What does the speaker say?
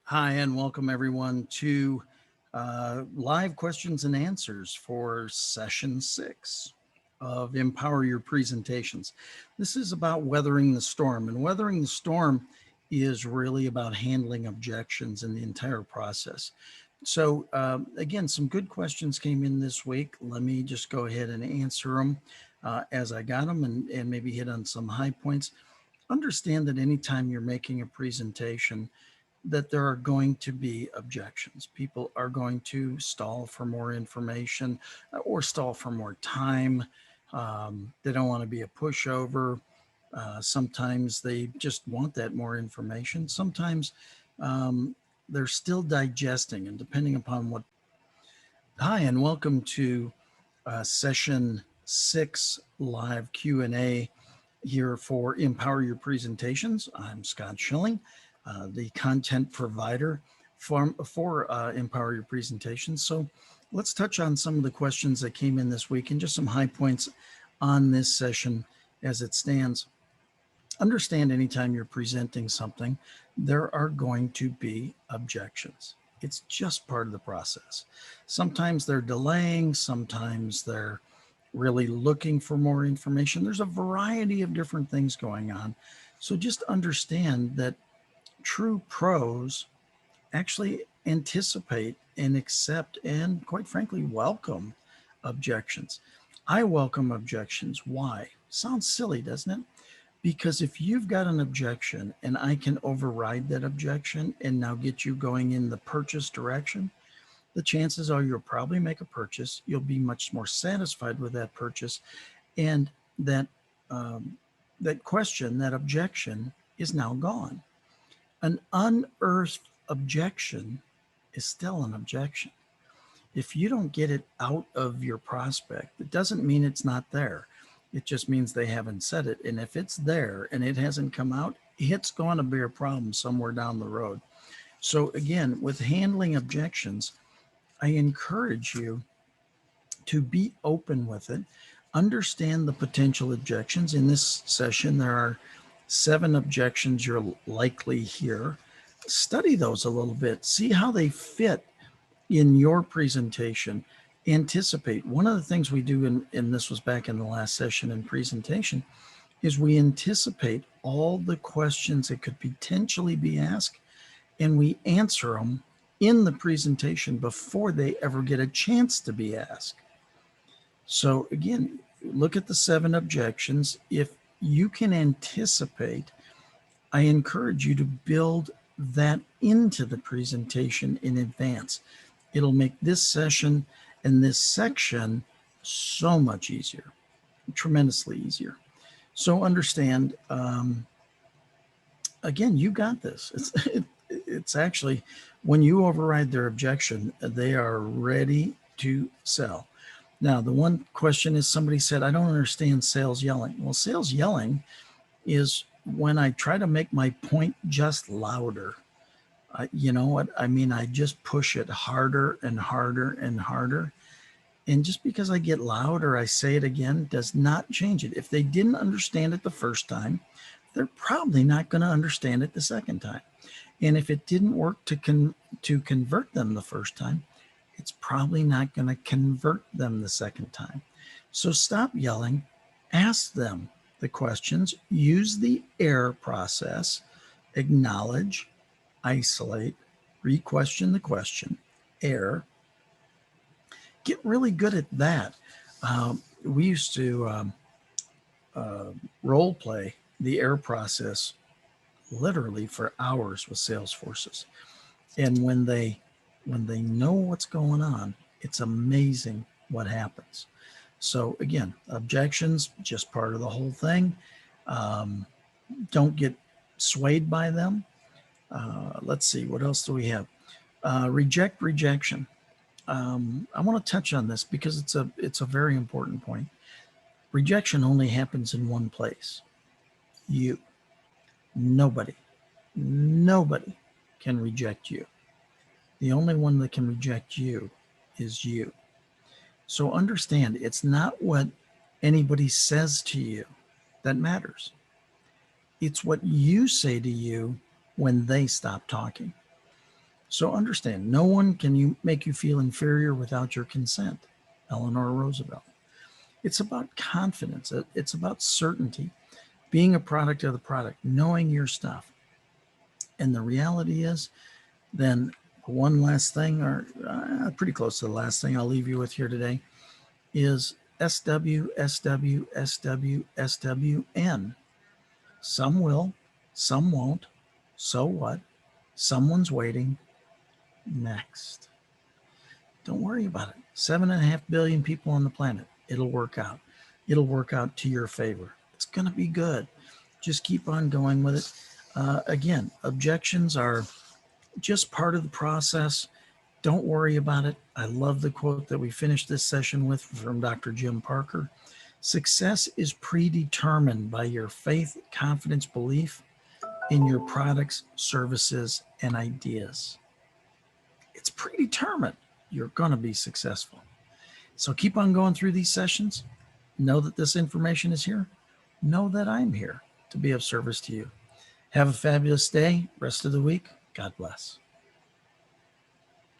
Hi, and welcome everyone to live questions and answers for session 6 of Empower Your Presentations. This is about weathering the storm, and weathering the storm is really about handling objections in the entire process. So, again, some good questions came in this week. Let me just go ahead and answer them as I got them and maybe hit on some high points. Understand that anytime you're making a presentation, that there are going to be objections. People are going to stall for more information or stall for more time. They don't want to be a pushover. Sometimes they just want that more information. Sometimes they're still digesting, and depending upon what. Hi, and welcome to session 6 live Q&A here for Empower Your Presentations. I'm Scott Schilling, the content provider for Empower Your Presentations. So let's touch on some of the questions that came in this week and just some high points on this session as it stands. Understand anytime you're presenting something, there are going to be objections. It's just part of the process. Sometimes they're delaying, sometimes they're really looking for more information. There's a variety of different things going on. So just understand that true pros actually anticipate and accept and, quite frankly, welcome objections. I welcome objections. Why? Sounds silly, doesn't it? Because if you've got an objection and I can override that objection and now get you going in the purchase direction, the chances are you'll probably make a purchase. You'll be much more satisfied with that purchase, and that question, that objection, is now gone. An unearthed objection is still an objection. If you don't get it out of your prospect, it doesn't mean it's not there. It just means they haven't said it. And if it's there and it hasn't come out, it's going to be a problem somewhere down the road. So again, with handling objections, I encourage you to be open with it. Understand the potential objections. In this session, there are 7 objections you'll likely hear. Study those a little bit. See how they fit in your presentation. Anticipate. One of the things we do, and this was back in the last session in presentation, is we anticipate all the questions that could potentially be asked, and we answer them in the presentation before they ever get a chance to be asked. So again, look at the 7 objections. If you can anticipate, I encourage you to build that into the presentation in advance. It'll make this session and this section so much easier, tremendously easier. So understand, again, you got this. It's actually, when you override their objection, they are ready to sell. Now, the one question is, somebody said, I don't understand sales yelling. Well, sales yelling is when I try to make my point just louder. You know what? I mean, I just push it harder and harder and harder. And just because I get loud or I say it again does not change it. If they didn't understand it the first time, they're probably not going to understand it the second time. And if it didn't work to convert them the first time, it's probably not going to convert them the second time. So stop yelling, ask them the questions, use the E.M.P.O.W.E.R process, acknowledge, isolate, re-question the question, E.M.P.O.W.E.R. Get really good at that. We used to role play the E.M.P.O.W.E.R process literally for hours with sales forces. And when they know what's going on, it's amazing what happens. So again, objections, just part of the whole thing. Don't get swayed by them. Let's see, what else do we have? Reject rejection. I want to touch on this because it's a very important point. Rejection only happens in one place. You. Nobody can reject you. The only one that can reject you is you. So understand, it's not what anybody says to you that matters. It's what you say to you when they stop talking. So understand, no one can make you feel inferior without your consent. Eleanor Roosevelt. It's about confidence. It's about certainty, being a product of the product, knowing your stuff. And the reality is, then one last thing, or pretty close to the last thing I'll leave you with here today, is SW, SW, SW, SWN. Some will, some won't. So what? Someone's waiting. Next. Don't worry about it. 7.5 billion people on the planet. It'll work out. It'll work out to your favor. It's going to be good. Just keep on going with it. Again, objections are just part of the process. Don't worry about it. I love the quote that we finished this session with from Dr. Jim Parker. Success is predetermined by your faith, confidence, belief in your products, services, and ideas. It's predetermined. You're going to be successful. So keep on going through these sessions. Know that this information is here. Know that I'm here to be of service to you. Have a fabulous day, rest of the week. God bless.